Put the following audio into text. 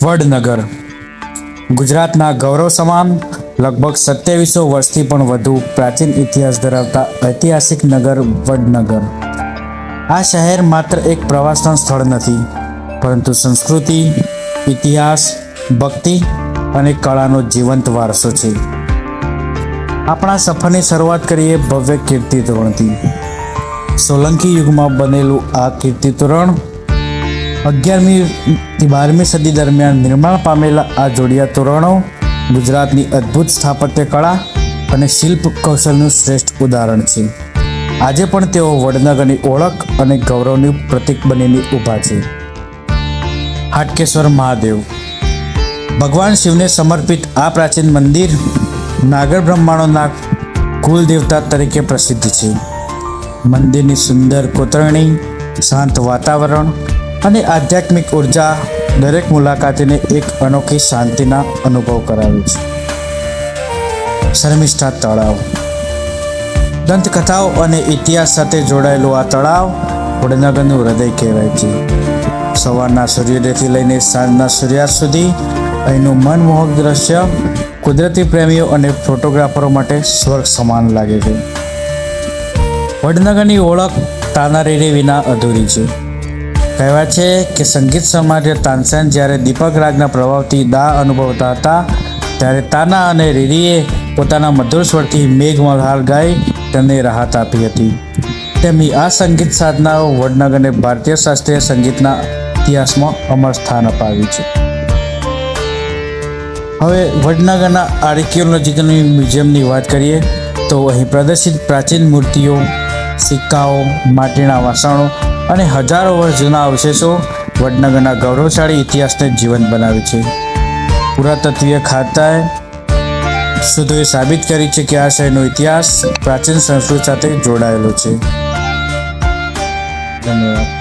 વડનગર ગુજરાતના ગૌરવ સમાન લગભગ 2700 વર્ષથી પણ વધુ પ્રાચીન ઇતિહાસ ધરાવતા ઐતિહાસિક નગર વડનગર. આ શહેર માત્ર એક પ્રવાસન સ્થળ નથી, પરંતુ સંસ્કૃતિ, ઇતિહાસ, ભક્તિ અને કળાનો જીવંત વારસો છે. આપણા સફરની શરૂઆત કરીએ ભવ્ય કીર્તિ તોરણથી. સોલંકી યુગમાં બનેલું આ કીર્તિ તોરણ 11મી થી 12મી સદી દરમિયાન નિર્માણ પામેલા આ જોડિયા તોરણો ગુજરાતની અદ્ભુત સ્થાપત્ય કળા અને શિલ્પ કૌશલનું શ્રેષ્ઠ ઉદાહરણ છે. આજે પણ તેઓ વડનગરની ઓળખ અને ગૌરવનું પ્રતીક બનીને ઊભા છે. હાટકેશ્વર મહાદેવ ભગવાન શિવને સમર્પિત આ પ્રાચીન મંદિર નાગર બ્રહ્માણોના કુલ દેવતા તરીકે પ્રસિદ્ધ છે. મંદિરની સુંદર કોતરણી, શાંત વાતાવરણ અને આધ્યાત્મિક ઉર્જા દરેક મુલાકાતીને એક અનોખી શાંતિના અનુભવ કરાવે છે. શર્મિષ્ઠા તળાવ દંતકથાઓ અને ઇતિહાસ સાથે જોડાયેલું આ તળાવ વડનગરનું હૃદય કહેવાય છે. સવારના સૂર્યોદયથી લઈને સાંજના સૂર્યાસ્ત સુધી અહીંનું મનમોહક દ્રશ્ય કુદરતી પ્રેમીઓ અને ફોટોગ્રાફરો માટે સ્વર્ગ સમાન લાગે છે. વડનગરની ઓળખ તાના રીરી વિના અધૂરી છે. કહેવાય છે કે સંગીત સમ્રાટ તાનસેન જ્યારે દીપક રાગના પ્રભાવથી દાહ અનુભવતા હતા, ત્યારે તાના અને રીરીએ પોતાના મધુર સ્વરથી મેઘમલ્હાર ગાઈ તેમને રાહત આપી હતી. તેમની આ સંગીત સાધનાઓ વડનગરને ભારતીય શાસ્ત્રીય સંગીતના ઇતિહાસમાં અમર સ્થાન અપાવ્યું છે. હવે વડનગરના આર્કિયોલોજીકલ મ્યુઝિયમની વાત કરીએ તો અહીં પ્રદર્શિત પ્રાચીન મૂર્તિઓ, સિક્કાઓ, માટીના વાસણો અને હજારો વર્ષ જૂના અવશેષો વડનગરના ગૌરવશાળી ઇતિહાસને જીવંત બનાવે છે. પુરાતત્વીય ખાતાએ શોધોએ સાબિત કરી છે કે આ શહેરનો ઇતિહાસ પ્રાચીન સંસ્કૃતિ સાથે જોડાયેલો છે. ધન્યવાદ.